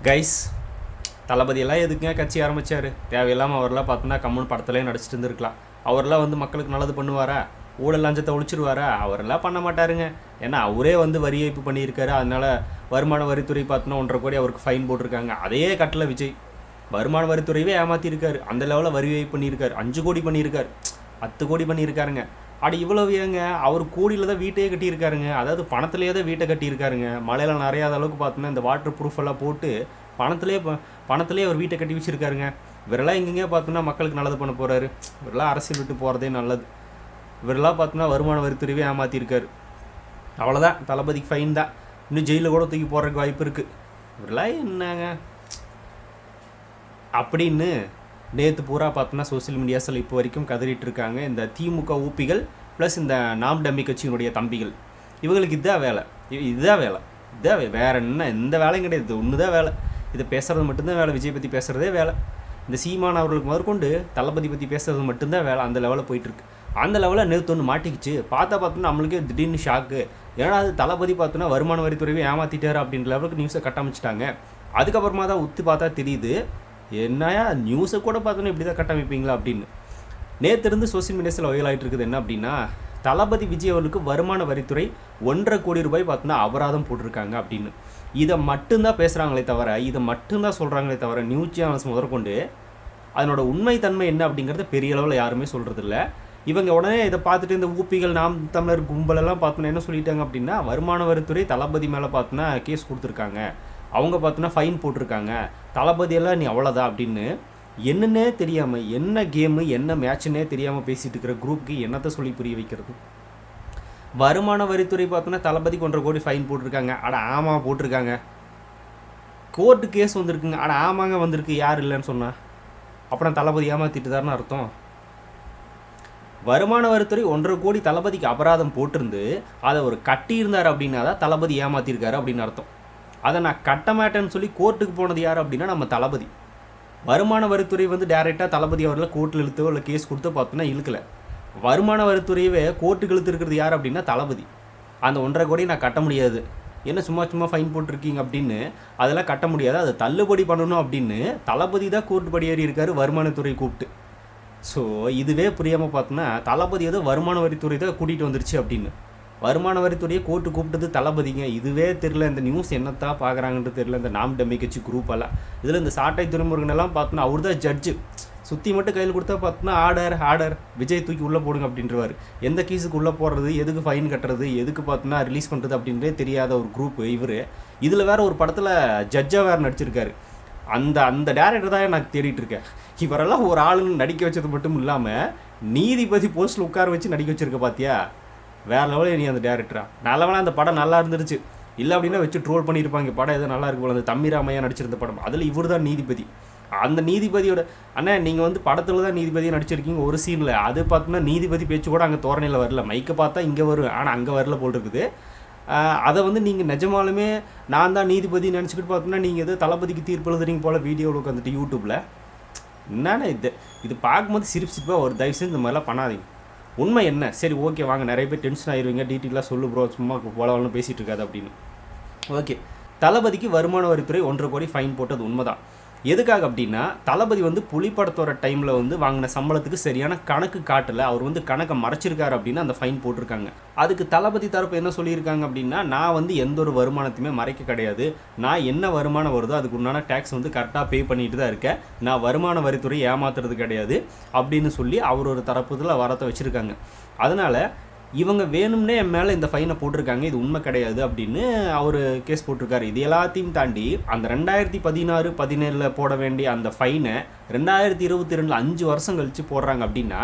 Guys, தளபதியெல்லாம் எதுக்குங்க கட்சி ஆரம்பித்தார்? தேவையில்லாமல் அவரெல்லாம் பார்த்தோன்னா கம்முன்னு படத்துலேயே நடிச்சிட்டு இருந்திருக்கலாம். அவரெல்லாம் வந்து மக்களுக்கு நல்லது பண்ணுவாரா? ஊழல் லஞ்சத்தை ஒழிச்சிருவாரா? அவரெல்லாம் பண்ண மாட்டாருங்க. ஏன்னா அவரே வந்து வரி ஏய்ப்பு பண்ணியிருக்காரு. அதனால் வருமான வரித்துறை பார்த்தோன்னா 1.5 கோடி அவருக்கு ஃபைன் போட்டிருக்காங்க. அதே கட்டல விஜய் வருமான வரித்துறையவே ஏமாற்றிருக்காரு. அந்த லெவலில் வரி ஏய்ப்பு பண்ணியிருக்காரு. 5 கோடி பண்ணியிருக்காரு, 10 கோடி பண்ணியிருக்காருங்க. அடி இவ்வளவு ஏங்க, அவர் கோடியில் தான் வீட்டையே கட்டியிருக்காருங்க. அதாவது பணத்திலேயே தான் வீட்டை கட்டியிருக்காருங்க. மழையில் நிறையாத அளவுக்கு பார்த்தோன்னா இந்த வாட்டர் ப்ரூஃப் எல்லாம் போட்டு பணத்திலே அவர் வீட்டை கட்டி வச்சுருக்காருங்க. இவரெல்லாம் எங்கெங்கே பார்த்தோன்னா மக்களுக்கு நல்லது பண்ண போகிறாரு. இவரெல்லாம் அரசியல் விட்டு போகிறதே நல்லது. இவரெல்லாம் பார்த்தோன்னா வருமான வரித்துறையவே ஏமாற்றிருக்காரு. அவ்வளோதான், தளபதிக்கு ஃபைன் தான். இன்னும் ஜெயிலில் கூட தூக்கி போடுறதுக்கு வாய்ப்பு இருக்குது. இவரெல்லாம் என்னங்க அப்படின்னு நேற்று பூரா பார்த்தோன்னா சோசியல் மீடியாஸில் இப்போ வரைக்கும் கதறிட்டு இருக்காங்க இந்த திமுக ஊப்பிகள் ப்ளஸ் இந்த நாம் டம்மி கட்சியினுடைய தம்பிகள். இவங்களுக்கு இதுதான் வேலை, இதான் வேறு என்ன எந்த வேலையும் கிடையாது. இது ஒன்று தான் வேலை. இதை பேசுகிறது மட்டும்தான் வேலை. விஜய் பற்றி பேசுகிறதே வேலை. இந்த சீமான் அவர்களுக்கு முதற்கொண்டு தளபதி பற்றி பேசுறது மட்டும்தான் வேலை. அந்த லெவலில் போயிட்டுருக்கு. அந்த லெவலில் நேற்று ஒன்று மாட்டிக்கிச்சு. பார்த்தோன்னா நம்மளுக்கே திடீர்னு ஷாக்கு. ஏன்னா அது தளபதி பார்த்தோன்னா வருமான வரித்துறையை ஏமாற்றிட்டார் அப்படின்ற லெவலுக்கு நியூஸை கட்டமைச்சிட்டாங்க. அதுக்கப்புறமா தான் உத்து பார்த்தா தெரியுது, என்னையா நியூஸை கூட பார்த்தோன்னா இப்படி தான் கட்டமைப்பீங்களா அப்படின்னு. நேற்று இருந்து சோசியல் மீடியாஸில் வைரலாகிட்டு இருக்குது என்ன அப்படின்னா, தளபதி விஜய் அவர்களுக்கு வருமான வரித்துறை 1.5 கோடி ரூபாய் பார்த்தோன்னா அபராதம் போட்டிருக்காங்க அப்படின்னு. இதை மட்டும்தான் பேசுகிறாங்களே தவிர, இதை மட்டும்தான் சொல்கிறாங்களே தவிர, நியூஸ் சேனல்ஸ் முதற்கொண்டு அதனோட உண்மைத்தன்மை என்ன அப்படிங்கிறத பெரிய அளவில் யாருமே சொல்கிறதில்ல. இவங்க உடனே இதை பார்த்துட்டு இந்த ஊப்பிகள் நாம் தமிழர் கும்பலெல்லாம் பார்த்தோன்னா என்ன சொல்லிட்டாங்க அப்படின்னா, வருமான வரித்துறை தளபதி மேலே பார்த்தோன்னா கேஸ் கொடுத்துருக்காங்க, அவங்க பார்த்தோன்னா ஃபைன் போட்டிருக்காங்க, தளபதியெல்லாம் நீ அவ்வளோதான் அப்படின்னு என்னன்னே தெரியாமல், என்ன கேமு என்ன மேட்சுன்னே தெரியாமல் பேசிகிட்டு இருக்கிற குரூப்புக்கு என்னத்தை சொல்லி புரிய வைக்கிறது? வருமான வரித்துறை பார்த்தோன்னா தளபதிக்கு 1.5 கோடி ஃபைன் போட்டிருக்காங்க. அட ஆமாம் போட்டிருக்காங்க. கோர்ட்டு கேஸ் வந்திருக்குங்க. அட ஆமாங்க வந்திருக்கு. யார் இல்லைன்னு சொன்னா? அப்புறம் தளபதி ஏமாற்றிட்டுதான்னு அர்த்தம். வருமான வரித்துறை 1.5 கோடி தளபதிக்கு அபராதம் போட்டிருந்து அதை ஒரு கட்டியிருந்தார் அப்படின்னா தான் தளபதி ஏமாற்றிருக்காரு அப்படின்னு அர்த்தம். அதை நான் கட்ட மாட்டேன்னு சொல்லி கோர்ட்டுக்கு போனது யார் அப்படின்னா நம்ம தளபதி. வருமான வரித்துறை வந்து டைரெக்டாக தளபதி அவர்களை கோர்ட்டில் இழுத்தோ இல்லை கேஸ் கொடுத்தோ பார்த்தோன்னா இழுக்கலை. வருமான வரித்துறையவே கோர்ட்டுக்கு இழுத்து இருக்கிறது யார் அப்படின்னா தளபதி. அந்த 1.5 கோடி நான் கட்ட முடியாது, என்ன சும்மா ஃபைன் போட்டிருக்கீங்க அப்படின்னு அதெல்லாம் கட்ட முடியாது, அதை தள்ளுபடி பண்ணணும் அப்படின்னு தளபதி தான் கோர்ட்டு படி ஏறி இருக்காரு வருமானத்துறை கூப்பிட்டு. ஸோ இதுவே புரியாமல் பார்த்தோன்னா தளபதி ஏதோ வருமான வரித்துறை தான் கூட்டிகிட்டு வந்துருச்சு அப்படின்னு. வருமான வரித்துறையை கோர்ட்டு கூப்பிட்டது தளபதிங்க. இதுவே தெரில, இந்த நியூஸ் என்னத்தான் பார்க்குறாங்கன்றது தெரில இந்த நாம் டம்மி கட்சி குரூப்பெல்லாம். இதில் இந்த சாட்டை துறைமுருகனெல்லாம் பார்த்தோன்னா அவர் தான் ஜட்ஜு. சுற்றி மட்டும் கையில் கொடுத்தா பார்த்தோன்னா ஆர்டர் விஜய் தூக்கி உள்ளே போடுங்க அப்படின்றவார். எந்த கேஸுக்கு உள்ளே போடுறது, எதுக்கு ஃபைன் கட்டுறது, எதுக்கு பார்த்தோன்னா ரிலீஸ் பண்ணுறது அப்படின்றே தெரியாத ஒரு குரூப்பு இவர். இதில் வேறு ஒரு படத்தில் ஜட்ஜாக வேறு நடிச்சிருக்காரு. அந்த டேரக்டர் தான் நான் தேடிட்டு இருக்கேன். இவரெல்லாம் ஒரு ஆளுன்னு நடிக்க வச்சது மட்டும் இல்லாமல் நீதிபதி போஸ்ட்டில் உட்கார வச்சு நடிக்க வச்சுருக்க பார்த்தியா? வேறு லெவலில் நீ அந்த டேரக்டரா? நல்லவனா அந்த படம் நல்லா இருந்துருச்சு. இல்லை அப்படின்னா வச்சு ட்ரோல் பண்ணியிருப்பாங்க. படம் எதுவும் நல்லா இருக்கு போல. அந்த தம்பிராமையா நடிச்சிருந்த படம், அதில் இவர் தான் நீதிபதி. அந்த நீதிபதியோட அண்ணா நீங்கள் வந்து படத்தில் தான் நீதிபதியாக நடிச்சிருக்கீங்க ஒரு சீனில். அது பார்த்தோன்னா நீதிபதி பேச்சு கூட அங்கே தோரணையில் வரல. மைக்கை பார்த்தா இங்கே வரும், ஆனால் அங்கே வரல போல் இருக்குது. அதை வந்து நீங்கள் நிஜமாலுமே நான் தான் நீதிபதி நினச்சிக்கிட்டு பார்த்தோன்னா நீங்கள் எதோ தளபதிக்கு தீர்ப்பு எழுதுறீங்க போல் வீடியோவில் உட்காந்துட்டு யூடியூப்பில். என்னன்னா இது பார்க்கும்போது சிரிப்பாக ஒரு தயவு செஞ்சு இந்த மாதிரிலாம் பண்ணாதீங்க. உண்மை என்ன? சரி ஓகே வாங்க, நிறைய பேர் டென்ஷன் ஆகிடுவீங்க, டீட்டெயிலாக சொல்லு ப்ரோ, சும்மா போலவெல்லாம் பேசிகிட்டு இருக்காது அப்படின்னு. ஓகே, தளபதிக்கு வருமான வரித்துறை 1.5 கோடி ஃபைன் போட்டது உண்மைதான். எதுக்காக அப்படின்னா, தளபதி வந்து புலி படத்தோட டைமில் வந்து வாங்கின சம்பளத்துக்கு சரியான கணக்கு காட்டலை, அவர் வந்து கணக்கை மறைச்சிருக்காரு அப்படின்னு அந்த ஃபைன் போட்டிருக்காங்க. அதுக்கு தளபதி தரப்பு என்ன சொல்லியிருக்காங்க அப்படின்னா, நான் வந்து எந்த ஒரு வருமானத்தையுமே மறைக்க கிடையாது, நான் என்ன வருமானம் வருதோ அதுக்கு உண்டான டேக்ஸ் வந்து கரெக்டாக பே பண்ணிட்டு தான் இருக்கேன், நான் வருமான வரித்துறை ஏமாத்துறது கிடையாது அப்படின்னு சொல்லி அவர் ஒரு தரப்புல வரத்தை வச்சுருக்காங்க. அதனால் இவங்க வேணும்னே என் மேலே இந்த ஃபைனை போட்டிருக்காங்க, இது உண்மை கிடையாது அப்படின்னு அவர் கேஸ் போட்டிருக்காரு. இது எல்லாத்தையும் தாண்டி அந்த 2016-17 போட வேண்டிய அந்த ஃபைனை 2022 5 வருஷம் கழித்து போடுறாங்க அப்படின்னா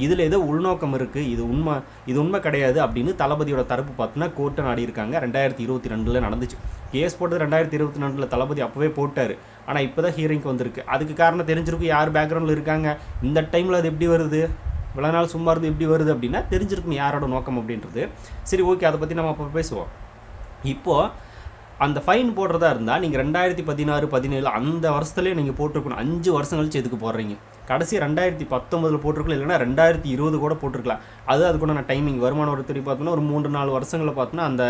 இதில் ஏதோ உள்நோக்கம் இருக்குது, இது உண்மை கிடையாது அப்படின்னு தளபதியோட தரப்பு பார்த்தோன்னா கோர்ட்டை நாடி இருக்காங்க. 2022 நடந்துச்சு கேஸ் போட்டது. 2022 தளபதி அப்போவே போட்டார், ஆனால் இப்போ தான் ஹியரிங்க்கு வந்திருக்கு. அதுக்கு காரணம் தெரிஞ்சிருக்கும் யார் பேக்ரவுண்டில் இருக்காங்க, இந்த டைமில் அது எப்படி வருது, இவ்வளோ நாள் சும்மா இருந்து எப்படி வருது அப்படின்னா தெரிஞ்சிருக்கும் யாரோட நோக்கம் அப்படின்றது. சரி ஓகே, அதை பற்றி நம்ம அப்போ பேசுவோம். இப்போது அந்த ஃபைன் போடுறதா இருந்தால் நீங்கள் 2016-17 அந்த வருஷத்துலேயே நீங்கள் போட்டிருக்கணும். 5 வருஷம் கழிச்சு எதுக்கு போடுறீங்க? கடைசி 2019 போட்டிருக்கலாம், இல்லைனா 2020 கூட போட்டிருக்கலாம். அதுக்கு கூட நான் டைமிங் வருமான வரித்துறை பார்த்தோன்னா ஒரு 3-4 வருஷங்களை பார்த்தோன்னா அந்த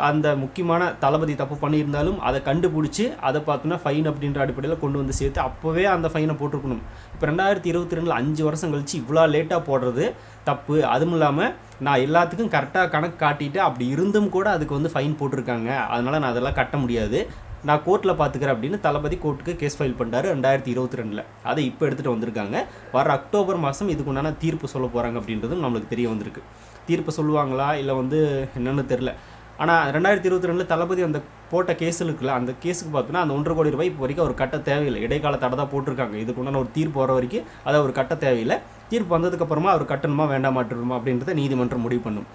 அந்த முக்கியமான தளபதி தப்பு பண்ணியிருந்தாலும் அதை கண்டுபிடிச்சி அதை பார்த்தோன்னா ஃபைன் அப்படின்ற அடிப்படையில் கொண்டு வந்து சேர்த்து அப்போவே அந்த ஃபைனை போட்டிருக்கணும். இப்போ 2022 5 வருஷம் கழிச்சு இவ்வளோ லேட்டாக போடுறது தப்பு. அதுவும் இல்லாமல் நான் எல்லாத்துக்கும் கரெக்டாக கணக்கு காட்டிட்டு அப்படி இருந்தும் கூட அதுக்கு வந்து ஃபைன் போட்டிருக்காங்க, அதனால் நான் அதெல்லாம் கட்ட முடியாது, நான் கோர்ட்டில் பார்த்துக்கிறேன் அப்படின்னு தளபதி கோர்ட்டுக்கு கேஸ் ஃபைல் பண்ணிட்டாரு 2022. அதை இப்போ எடுத்துகிட்டு வந்திருக்காங்க. வர அக்டோபர் மாதம் இதுக்கு உண்டான தீர்ப்பு சொல்ல போகிறாங்க அப்படின்றதும் நம்மளுக்கு தெரிய வந்திருக்கு. தீர்ப்பு சொல்லுவாங்களா இல்லை வந்து என்னென்னு தெரில. ஆனால் 2022 தளபதி அந்த போட்ட கேஸில் இருக்குல்ல, அந்த கேஸுக்கு பார்த்தோன்னா அந்த 1.5 கோடி ரூபாய் இப்போ வரைக்கும் அவர் கட்ட தேவையில்லை. இடைக்கால தடை தான் போட்டிருக்காங்க. இதுக்கு உண்டான ஒரு தீர்ப்பு வர வரைக்கும் அதை அவர் கட்ட தேவையில்லை. தீர்ப்பு வந்ததுக்கப்புறமா அவர் கட்டணுமா வேண்டாமாட்டுமா அப்படின்றத நீதிமன்றம் முடிவு பண்ணும்.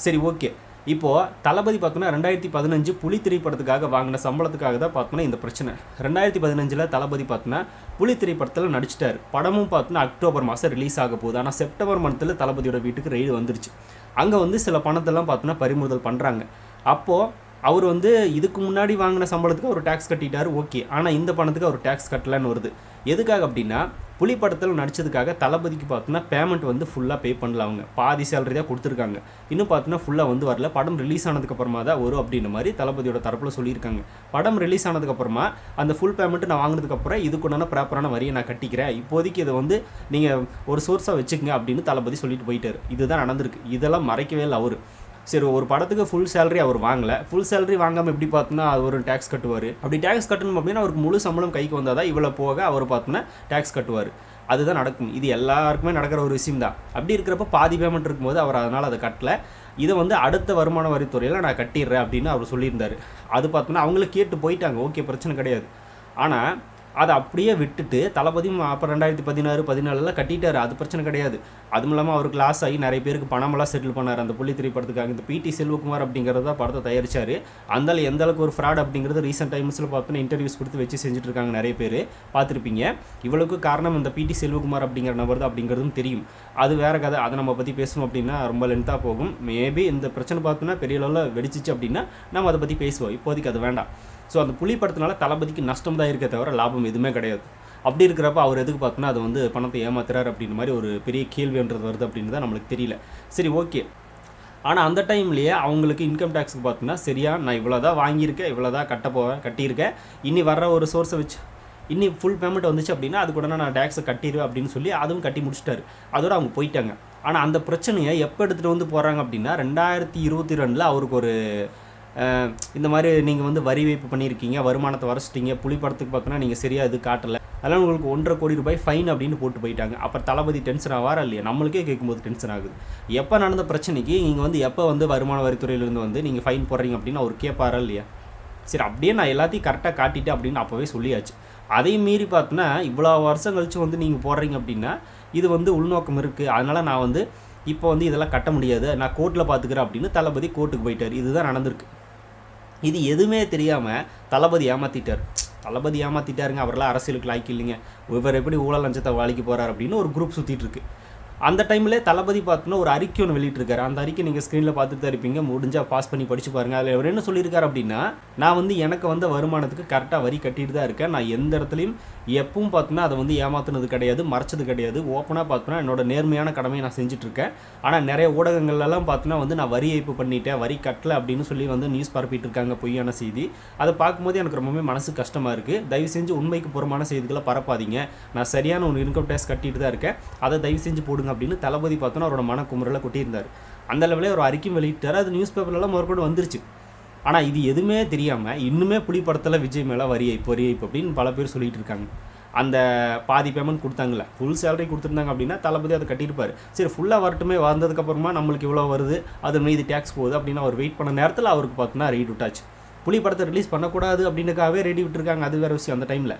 சரி, ஓகே. இப்போது தளபதி பார்த்தோன்னா 2015 புலி திரைப்படத்துக்காக வாங்கின சம்பளத்துக்காக தான் பார்த்தோன்னா இந்த பிரச்சனை. 2015 தளபதி பார்த்தோன்னா புலி திரைப்படத்தில் நடிச்சிட்டார். படமும் பார்த்தோன்னா அக்டோபர் மாதம் ரிலீஸ் ஆக போகுது. ஆனால் செப்டம்பர் மந்த்தில் தளபதியோட வீட்டுக்கு ரெய்டு வந்துருச்சு. அங்கே வந்து சில பணத்தெல்லாம் பார்த்தோன்னா பறிமுதல் பண்ணுறாங்க. அப்போது அவர் வந்து இதுக்கு முன்னாடி வாங்கின சம்பளத்துக்கு அவர் டேக்ஸ் கட்டிட்டார், ஓகே. ஆனால் இந்த பணத்துக்கு அவர் டேக்ஸ் கட்டலான்னு வருது. எதுக்காக அப்படின்னா புலி படத்தில் நடித்ததுக்காக தளபதிக்கு பார்த்தோன்னா பேமெண்ட் வந்து ஃபுல்லாக பே பண்ணல. அவங்க பாதி சேலரி தான் கொடுத்துருக்காங்க. இன்னும் பார்த்தோன்னா ஃபுல்லாக வந்து வரல. படம் ரிலீஸ் ஆனதுக்கப்புறமா தான் வரும் அப்படின்ற மாதிரி தளபதியோட தரப்பில் சொல்லியிருக்காங்க. படம் ரிலீஸ் ஆனதுக்கப்புறமா அந்த ஃபுல் பேமெண்ட்டு நான் வாங்கினதுக்கப்புறம் இதுக்குண்டான ப்ராப்பரான வரியை நான் கட்டிக்கிறேன், இப்போதைக்கு இதை வந்து நீங்கள் ஒரு சோர்ஸாக வச்சுக்கங்க அப்படின்னு தளபதி சொல்லிட்டு போயிட்டார். இதுதான் நடந்திருக்கு. இதெல்லாம் மறைக்கவே இல்லை அவர். சரி, ஒரு படத்துக்கு ஃபுல் சேலரி அவர் வாங்கலை. ஃபுல் சேலரி வாங்காமல் எப்படி பார்த்தோன்னா அது ஒரு டேக்ஸ் கட்டுவார். அப்படி டேக்ஸ் கட்டணும் அப்படின்னா அவருக்கு முழு சம்பளம் கைக்கு வந்தால் தான் இவ்வளோ போக அவர் பார்த்தோன்னா டேக்ஸ் கட்டுவார். அதுதான் நடக்கும். இது எல்லாருக்குமே நடக்கிற ஒரு விஷயம் தான். அப்படி இருக்கிறப்ப பாதி பேமெண்ட் இருக்கும்போது அவர் அதனால் அதை கட்டலை. இதை வந்து அடுத்த வருமான வரித்துறையில் நான் கட்டிடுறேன் அப்படின்னு அவர் சொல்லியிருந்தார். அது பார்த்தோன்னா அவங்கள கேட்டு போயிட்டாங்க, ஓகே, பிரச்சனை கிடையாது. ஆனால் அதை அப்படியே விட்டுட்டு தளபதியும் அப்போ 2016, 2014 கட்டிட்டார். அது பிரச்சனை கிடையாது. அதுவும் இல்லாமல் அவருக்கு லாஸ் ஆகி நிறைய பேருக்கு பணமெல்லாம் செட்டில் பண்ணார் அந்த புள்ளி திரைப்படத்துக்காக. இந்த பிடி செல்வகுமார் அப்படிங்கிறத படத்தை தயாரித்தார். அந்தாலும் எந்த அளவுக்கு ஒரு ஃப்ராட் அப்படிங்கிறது ரீசெண்ட் டைம்ஸில் பார்த்தோன்னா இன்டர்வியூஸ் கொடுத்து வச்சு செஞ்சுட்டு இருக்காங்க. நிறைய பேர் பார்த்துருப்பீங்க. இவ்வளவுக்கு காரணம் இந்த பிடி செல்வகுமார் அப்படிங்கிற நபர் தான் அப்படிங்கிறதும் தெரியும். அது வேறு கதை. அதை நம்ம பற்றி பேசணும் அப்படின்னா ரொம்ப லென்த்தாக போகும். மேபி இந்த பிரச்சனை பார்த்தோன்னா பெரிய அளவில் வெடிச்சிச்சு அப்படின்னா நம்ம அதை பற்றி பேசுவோம். இப்போதைக்கு அது வேண்டாம். ஸோ அந்த புலி படத்தினால தளபதிக்கு நஷ்டம் தான் இருக்க தவிர லாபம் எதுவுமே கிடையாது. அப்படி இருக்கிறப்ப அவர் எதுக்கு பார்த்தோன்னா அது வந்து பணத்தை ஏமாத்துறாரு அப்படின்ற மாதிரி ஒரு பெரிய கேள்வின்றது வருது அப்படின்னு தான் நம்மளுக்கு தெரியல. சரி, ஓகே. ஆனால் அந்த டைம்லேயே அவங்களுக்கு இன்கம் டேக்ஸுக்கு பார்த்தோன்னா சரியா நான் இவ்வளோ தான் வாங்கியிருக்கேன், இவ்வளோ தான் கட்டியிருக்கேன், இனி வர்ற ஒரு சோர்ஸை வச்சு இன்னி ஃபுல் பேமெண்ட் வந்துச்சு அப்படின்னா அது கூட நான் டேக்ஸை கட்டிடுவேன் அப்படின்னு சொல்லி அதுவும் கட்டி முடிச்சிட்டாரு. அதோடு அவங்க போயிட்டாங்க. ஆனால் அந்த பிரச்சனையை எப்போ எடுத்துகிட்டு வந்து போகிறாங்க அப்படின்னா 2022 அவருக்கு ஒரு இந்த மாதிரி நீங்கள் வந்து வரி வைப்பு பண்ணியிருக்கீங்க, வருமானத்தை வரைச்சிட்டிங்க, புலி படத்துக்கு பார்த்தோன்னா நீங்கள் சரியாக இது காட்டலை, அதனால் உங்களுக்கு 1.5 கோடி ரூபாய் ஃபைன் அப்படின்னு போட்டு போயிட்டாங்க. அப்புறம் தளபதி டென்ஷன் ஆவாரா இல்லையா? நம்மளுக்கே கேட்கும்போது டென்ஷன் ஆகுது. எப்போ நடந்த பிரச்சனைக்கு நீங்கள் வந்து எப்போ வந்து வருமான வரித்துறையிலேருந்து வந்து நீங்கள் ஃபைன் போடுறீங்க அப்படின்னு அவர் கேட்பாரா இல்லையா? சரி, அப்படியே நான் எல்லாத்தையும் கரெக்டாக காட்டிட்டு அப்படின்னு அப்போவே சொல்லியாச்சு. அதையும் மீறி பார்த்தோன்னா இவ்வளோ வருஷம் கழிச்சு வந்து நீங்கள் போடுறீங்க அப்படின்னா இது வந்து உள்நோக்கம் இருக்குது, அதனால் நான் வந்து இப்போ வந்து இதெல்லாம் கட்ட முடியாது, நான் கோர்ட்டில் பார்த்துக்கிறேன் அப்படின்னு தளபதி கோர்ட்டுக்கு போயிட்டார். இதுதான் நடந்திருக்கு. இது எதுவுமே தெரியாமல் தளபதி ஏமாற்றிட்டாருங்க. அவரெல்லாம் அரசியலுக்கு லாய்க்கு இல்லைங்க, இவர் எப்படி ஊழல் லஞ்சத்தை வாழிக்க போகிறார் அப்படின்னு ஒரு குரூப் சுற்றிட்டு இருக்கு. அந்த டைமில் தளபதி பார்த்தோன்னா ஒரு அறிக்கை ஒன்று வெளியிட்டிருக்காரு. அந்த அறிக்கை நீங்கள் ஸ்க்ரீனில் பார்த்துட்டு தான் இருப்பீங்க, முடிஞ்சால் பாஸ் பண்ணி படித்து பாருங்கள். அதில் அவர் என்ன சொல்லியிருக்காரு அப்படின்னா, நான் வந்து எனக்கு வந்த வருமானத்துக்கு கரெக்டாக வரி கட்டிட்டு தான் இருக்கேன், நான் எந்த இடத்துலையும் எப்பவும் பார்த்தோன்னா அதை வந்து ஏமாத்துனது கிடையாது, மறைச்சது கிடையாது, ஓப்பனாக பார்த்தோன்னா என்னோட நேர்மையான கடமையை நான் செஞ்சுட்ருக்கேன். ஆனால் நிறைய ஊடகங்கள்லாம் பார்த்தோன்னா வந்து நான் வரி ஏய்ப்பு பண்ணிட்டேன், வரி கட்டலை அப்படின்னு சொல்லி வந்து நியூஸ் பரப்பிட்டு இருக்காங்க, பொய்யான செய்தி. அதை பார்க்கும்போது எனக்கு ரொம்பவே மனசு கஷ்டமாக இருக்குது. தயவு செஞ்சு உண்மைக்கு புறமான செய்திகளை பரப்பாதீங்க, நான் சரியான ஒரு இன்கம் டேக்ஸ் கட்டிட்டு தான் இருக்கேன், அதை தயவு செஞ்சு போடுங்க அப்படின்னு தளபதி பார்த்தோன்னா அவரோட மனக்குமுறலை கொட்டியிருந்தார். அந்த லெவலில் ஒரு அறிக்கை வெளியிட்டார். அது நியூஸ் பேப்பர்லாம் மறுபடியும் வந்துருச்சு. ஆனால் இது எதுவுமே தெரியாமல் இன்னுமே புலி படத்தில் விஜய் மேலே வரி வைப்பு அப்படின்னு பல பேர் சொல்லிகிட்டு இருக்காங்க. அந்த பாதி பேமெண்ட் கொடுத்தாங்களே, ஃபுல் சேலரி கொடுத்துருந்தாங்க அப்படின்னா தளபதி அதை கட்டியிருப்பார். சரி, ஃபுல்லாக வரட்டுமே, வந்ததுக்கப்புறமா நம்மளுக்கு இவ்வளோ வருது, அது மீது டேக்ஸ் போகுது அப்படின்னு அவர் வெயிட் பண்ண நேரத்தில் அவருக்கு பார்த்தோன்னா ரெடி விட்டாச்சு. புலி படத்தை ரிலீஸ் பண்ணக்கூடாது அப்படின்றக்காகவே ரெடி விட்டுருக்காங்க. அது வேறு விஷயம். அந்த டைமில்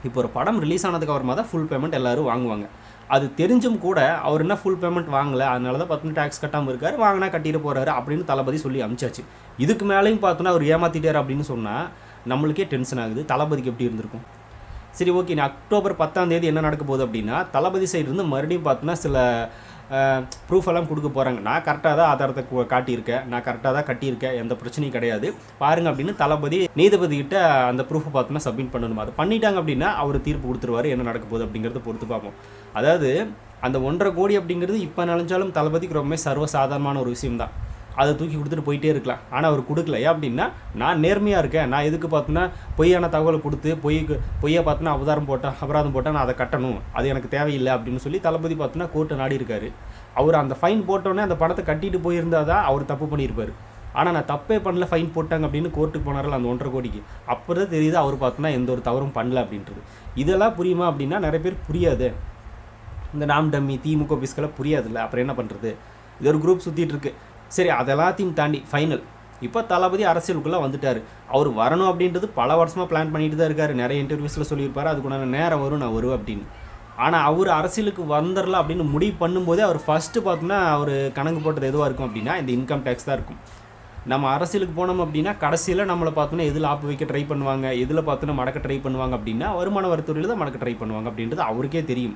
இப்போ ஒரு படம் ரிலீஸ் ஆனதுக்கு அப்புறமா தான் ஃபுல் பேமெண்ட் எல்லோரும் வாங்குவாங்க. அது தெரிஞ்சும் கூட அவர் என்ன ஃபுல் பேமெண்ட் வாங்கலை, அதனால தான் பார்த்தோன்னா டேக்ஸ் கட்டாமல் இருக்கார், வாங்கினா கட்டிட்டு போகிறாரு அப்படின்னு தளபதி சொல்லி அனுப்பிச்சாச்சு. இதுக்கு மேலேயும் பார்த்தோன்னா அவர் ஏமாற்றிட்டார் அப்படின்னு சொன்னால் நம்மளுக்கே டென்ஷன் ஆகுது. தளபதிக்கு எப்படி இருந்திருக்கும்? சரி, ஓகே. அக்டோபர் 10 என்ன நடக்க போகுது அப்படின்னா தளபதி சைடு இருந்து மறுபடியும் பார்த்தோன்னா சில ப்ரூஃப் எல்லாம் கொடுக்க போகிறாங்க. நான் கரெக்டாக தான் ஆதாரத்தை காட்டியிருக்கேன், நான் கரெக்டாக தான் கட்டியிருக்கேன், எந்த பிரச்சனையும் கிடையாது பாருங்கள் அப்படின்னு தளபதி நீதிபதிக்கிட்ட அந்த ப்ரூஃபை பார்த்தோன்னா சப்மிட் பண்ணணும். அது பண்ணிட்டாங்க அப்படின்னா அவர் தீர்ப்பு கொடுத்துருவார். என்ன நடக்க போகுது அப்படிங்கிறத பொறுத்து பார்ப்போம். அதாவது அந்த 1.5 கோடி அப்படிங்கிறது இப்போ நினைச்சாலும் தளபதிக்கு ரொம்ப சர்வசாதாரணமான ஒரு விஷயம் தான். அதை தூக்கி கொடுத்துட்டு போயிட்டே இருக்கலாம். ஆனால் அவர் கொடுக்கல. ஏன் அப்படின்னா, நான் நேர்மையாக இருக்கேன், நான் எதுக்கு பார்த்தோன்னா பொய்யான தகவலை கொடுத்து பொய்யை பார்த்தோன்னா அபராதம் போட்டால் நான் அதை கட்டணும், அது எனக்கு தேவையில்லை அப்படின்னு சொல்லி தளபதி பார்த்தோன்னா கோர்ட்டை நாடி இருக்காரு. அவர் அந்த ஃபைன் போட்டோன்னே அந்த பணத்தை கட்டிட்டு போயிருந்தால் தான் அவர் தப்பு பண்ணியிருப்பார். ஆனால் நான் தப்பே பண்ணல, ஃபைன் போட்டாங்க அப்படின்னு கோர்ட்டுக்கு போனார்ல அந்த 1.5 கோடிக்கு, அப்போ தான் தெரியுது அவர் பார்த்தோன்னா எந்த ஒரு தவறும் பண்ணல அப்படின்றது. இதெல்லாம் புரியுமா அப்படின்னா நிறைய பேர் புரியாது. இந்த நாம் டம்மி திமுக ஆஃபீஸ்க்கெல்லாம் புரியாதுல்ல, அப்புறம் என்ன பண்ணுறது? இது ஒரு குரூப் சுற்றிட்டு இருக்கு. சரி, அதெல்லாத்தையும் தாண்டி ஃபைனல் இப்போ தளபதி அரசியலுக்குள்ளே வந்துட்டார். அவர் வரணும் அப்படின்றது பல வருஷமாக பிளான் பண்ணிட்டு தான் இருக்காரு. நிறைய இன்டர்வியூஸில் சொல்லியிருப்பார், அதுக்குண்டான நேரம் வரும், நான் வருவேன் அப்படின்னு. ஆனால் அவர் அரசியலுக்கு வந்துடலாம் அப்படின்னு முடிவு பண்ணும்போதே அவர் ஃபஸ்ட்டு பார்த்தோன்னா அவர் கணக்கு போட்டது எதுவாக இருக்கும் அப்படின்னா இந்த இன்கம் டேக்ஸ் தான் இருக்கும். நம்ம அரசியலுக்கு போனோம் அப்படின்னா கடைசியில் நம்மளை பார்த்தோன்னா எதில் ஆப்பு வைக்க ட்ரை பண்ணுவாங்க, எதில் பார்த்தோன்னா மடக்க ட்ரை பண்ணுவாங்க அப்படின்னா வருமான வரித்துறையில் தான் மடக்க ட்ரை பண்ணுவாங்க அப்படின்றது அவருக்கே தெரியும்.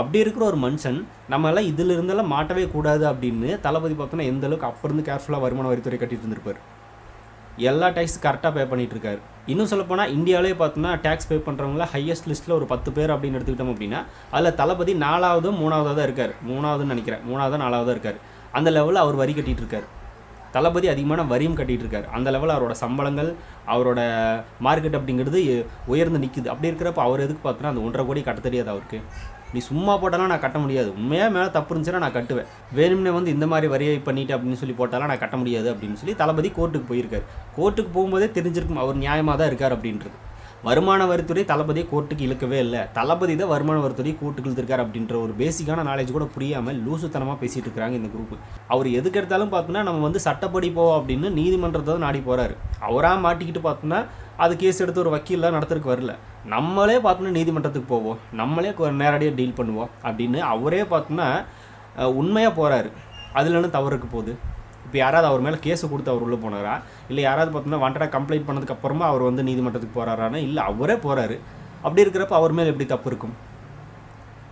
அப்படி இருக்கிற ஒரு மனுஷன் நம்மளாம் இதில் இருந்தெல்லாம் மாட்டவே கூடாது அப்படின்னு தளபதி பார்த்தோன்னா எந்த அளவுக்கு அப்போ இருந்து கேர்ஃபுல்லாக வருமான வரித்துறை கட்டிட்டு இருந்திருப்பார். எல்லா டேக்ஸ் கரெக்டாக பே பண்ணிகிட்டு இருக்காரு. இன்னும் சொல்லப்போனால் இந்தியாவிலே பார்த்தோன்னா டேக்ஸ் பே பண்ணுறவங்கள ஹையஸ்ட் லிஸ்ட்டில் ஒரு 10 பேர் அப்படின்னு எடுத்துக்கிட்டோம் அப்படின்னா அதில் தளபதி 4வது 3வது தான் இருக்கார். 3வதுன்னு நினைக்கிறேன், 3வது 4வது இருக்கார். அந்த லெவலில் அவர் வரி கட்டிகிட்டு இருக்கார். தளபதி அதிகமான வரியும் கட்டிகிட்டு இருக்கார். அந்த லெவலில் அவரோட சம்பளங்கள், அவரோட மார்க்கெட் அப்படிங்கிறது உயர்ந்து நிற்குது. அப்படி இருக்கிறப்ப அவர் எதுக்கு பார்த்தோன்னா அந்த 1.5 கோடி கட்ட தெரியாது அவருக்கு. நீ சும்மா போட்டாலும் நான் கட்ட முடியாது, உண்மையாக மேலே தப்பு இருந்துச்சுன்னா நான் கட்டுவேன், வேணும்னே வந்து இந்த மாதிரி வரியை பண்ணிட்டு அப்படின்னு சொல்லி போட்டாலும் நான் கட்ட முடியாது அப்படின்னு சொல்லி தளபதி கோர்ட்டுக்கு போயிருக்காரு. கோர்ட்டுக்கு போகும்போதே தெரிஞ்சிருக்கும் அவர் நியாயமாக தான் இருக்கார் அப்படின்றது. வருமான வரித்துறை தளபதியை கோர்ட்டுக்கு இழுக்கவே இல்லை, தளபதி தான் வருமான வரித்துறை கோர்ட்டுக்கு இழுத்துருக்காரு அப்படின்ற ஒரு பேசிக்கான நாலேஜ் கூட புரியாமல் லூசுத்தனமாக பேசிகிட்டு இருக்கிறாங்க இந்த குரூப். அவர் எதுக்கு எடுத்தாலும் பார்த்தோன்னா நம்ம வந்து சட்டப்படி போவோம் அப்படின்னு நீதிமன்றத்தை தான் நாடி போகிறாரு. அவராக மாட்டிக்கிட்டு பார்த்தோன்னா அது கேஸ் எடுத்து ஒரு வக்கீலாம் நடத்துறதுக்கு வரல, நம்மளே பார்த்தோன்னா நீதிமன்றத்துக்கு போவோம், நம்மளே நேரடியாக டீல் பண்ணுவோம் அப்படின்னு அவரே பார்த்தோன்னா உண்மையாக போகிறாரு. அதில் என்ன தவறு இருக்க போகுது? இப்போ யாராவது அவர் மேலே கேஸை கொடுத்து அவர் உள்ளே போனாரா, இல்லை யாராவது பார்த்தோன்னா வாண்டடாக கம்ப்ளைண்ட் பண்ணதுக்கப்புறமா அவர் வந்து நீதிமன்றத்துக்கு போகிறாரானா? இல்லை, அவரே போகிறாரு. அப்படி இருக்கிறப்ப அவர் மேலே எப்படி தப்பு இருக்கும்?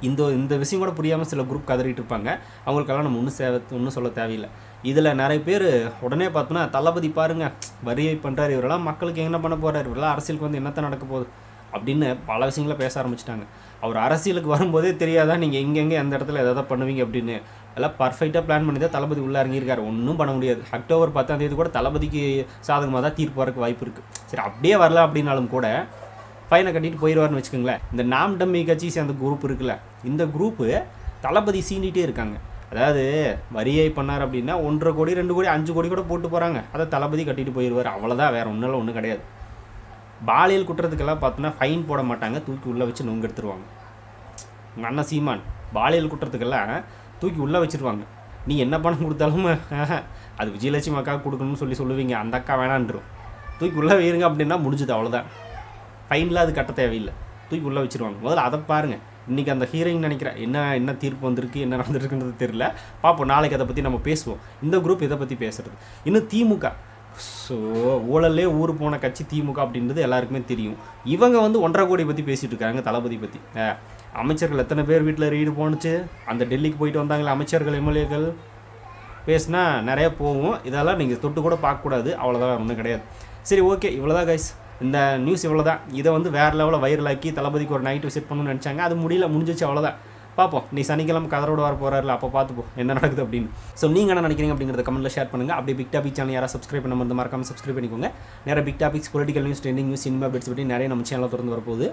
இந்த விஷயம் கூட புரியாமல் சில குரூப் கதறிட்டு இருப்பாங்க. அவங்களுக்கெல்லாம் நம்ம ஒன்றும் சொல்ல தேவையில்லை. இதில் நிறைய பேர் உடனே பார்த்தோன்னா தளபதி பாருங்கள் வரியை பண்ணுறாரு, இவரெல்லாம் மக்களுக்கு என்ன பண்ண போகிறார், இவரெல்லாம் அரசியலுக்கு வந்து என்னத்தை நடக்க போகுது அப்படின்னு பல விஷயங்களை பேச ஆரம்பிச்சிட்டாங்க. அவர் அரசியலுக்கு வரும்போதே தெரியாதா நீங்கள் எங்கெங்கே எந்த இடத்துல எதாவது பண்ணுவீங்க அப்படின்னு. எல்லாம் பர்ஃபெக்டாக பிளான் பண்ணி தான் தளபதி உள்ளே இறங்கியிருக்காரு. ஒன்றும் பண்ண முடியாது. அக்டோபர் 10ஆம் தேதி கூட தளபதிக்கு சாதகமாக தான் தீர்ப்பு வரக்கு வாய்ப்பு இருக்குது. சரி, அப்படியே வரல அப்படின்னாலும் கூட ஃபைனை கட்டிட்டு போயிடுவார்னு வச்சுக்கோங்களேன். இந்த நாம் டம்மி கட்சி சேர்ந்த குரூப் இருக்குல்ல, இந்த குரூப்பு தளபதி சீண்டிகிட்டே இருக்காங்க. அதாவது வரியை பண்ணார் அப்படின்னா 1.5 கோடி 2 கோடி 5 கோடி கூட போட்டு போகிறாங்க, அதை தளபதி கட்டிட்டு போயிடுவார். அவ்வளோதான், வேறு ஒன்றும் கிடையாது. பாலியல் குற்றத்துக்கெல்லாம் பார்த்தோன்னா ஃபைன் போட மாட்டாங்க, தூக்கி உள்ளே வச்சு நொங்கு எடுத்துருவாங்க. உங்கள் அண்ணன் சீமான் பாலியல் குற்றத்துக்கெல்லாம் தூக்கி உள்ளே வச்சுருவாங்க. நீ என்ன பணம் கொடுத்தாலும் அது விஜயலட்சுமி அக்கா கொடுக்கணும்னு சொல்லுவீங்க, அந்த அக்கா வேணான்றும். தூக்கி உள்ளே வைருங்க அப்படின்னா முடிஞ்சுது, அவ்வளோதான். ஃபைனில் அது கட்ட தேவையில்லை, தூக்கி உள்ளே வச்சுருவாங்க. முதல்ல அதை பாருங்கள். இன்றைக்கி அந்த ஹீரோயின் நினைக்கிறேன் என்ன தீர்ப்பு வந்திருக்கு, என்ன நடந்துருக்குன்றது தெரியல, பார்ப்போம். நாளைக்கு அதை பற்றி நம்ம பேசுவோம். இந்த குரூப் இதை பற்றி பேசுகிறது. இன்னும் திமுக, ஸோ ஊழல்லே ஊர் போன கட்சி திமுக அப்படின்றது எல்லாருக்குமே தெரியும். இவங்க வந்து 1.5 கோடி பற்றி பேசிகிட்டு இருக்காங்க, தளபதி பற்றி. அமைச்சர்கள் எத்தனை பேர் வீட்டில் ரெய்டு போணுச்சு, அந்த டெல்லிக்கு போயிட்டு வந்தாங்களே அமைச்சர்கள் எம்எல்ஏக்கள், பேசினா நிறைய போகும். இதெல்லாம் நீங்கள் தொட்டு கூட பார்க்கக்கூடாது, அவ்வளோதான், ஒன்றும் கிடையாது. சரி, ஓகே, இவ்வளோதான் கைஸ். இந்த நியூஸ் இவ்வளோ தான். இதை வந்து வேறு லெவலில் வைரலாக்கி தளபதிக்கு ஒரு நைட்டு விசிட் பண்ணணும்னு நினச்சாங்க, அது முடிஞ்சிச்சு, அவ்வளோதான். பார்ப்போம். நீ சனிக்கிழமை கதரோடு வர போகிறாரில்ல, அப்போ பார்த்துப்போம் என்ன நடக்குது அப்படின்னு. ஸோ நீங்கள் என்ன நினைக்கிறீங்க அப்படிங்கிறத கமெண்ட்டில் ஷேர் பண்ணுங்கள். அப்படியே பிக் டாபிக் சேனல் யாராவது சப்ஸ்கிரைப் பண்ண மறக்காமல் சப்ஸ்கிரைப் பண்ணிக்கோங்க. நிறைய big topics, political news, trending news, cinema updates பற்றி நிறைய நம்ம சேனலில் திறந்து வரப்போகுது.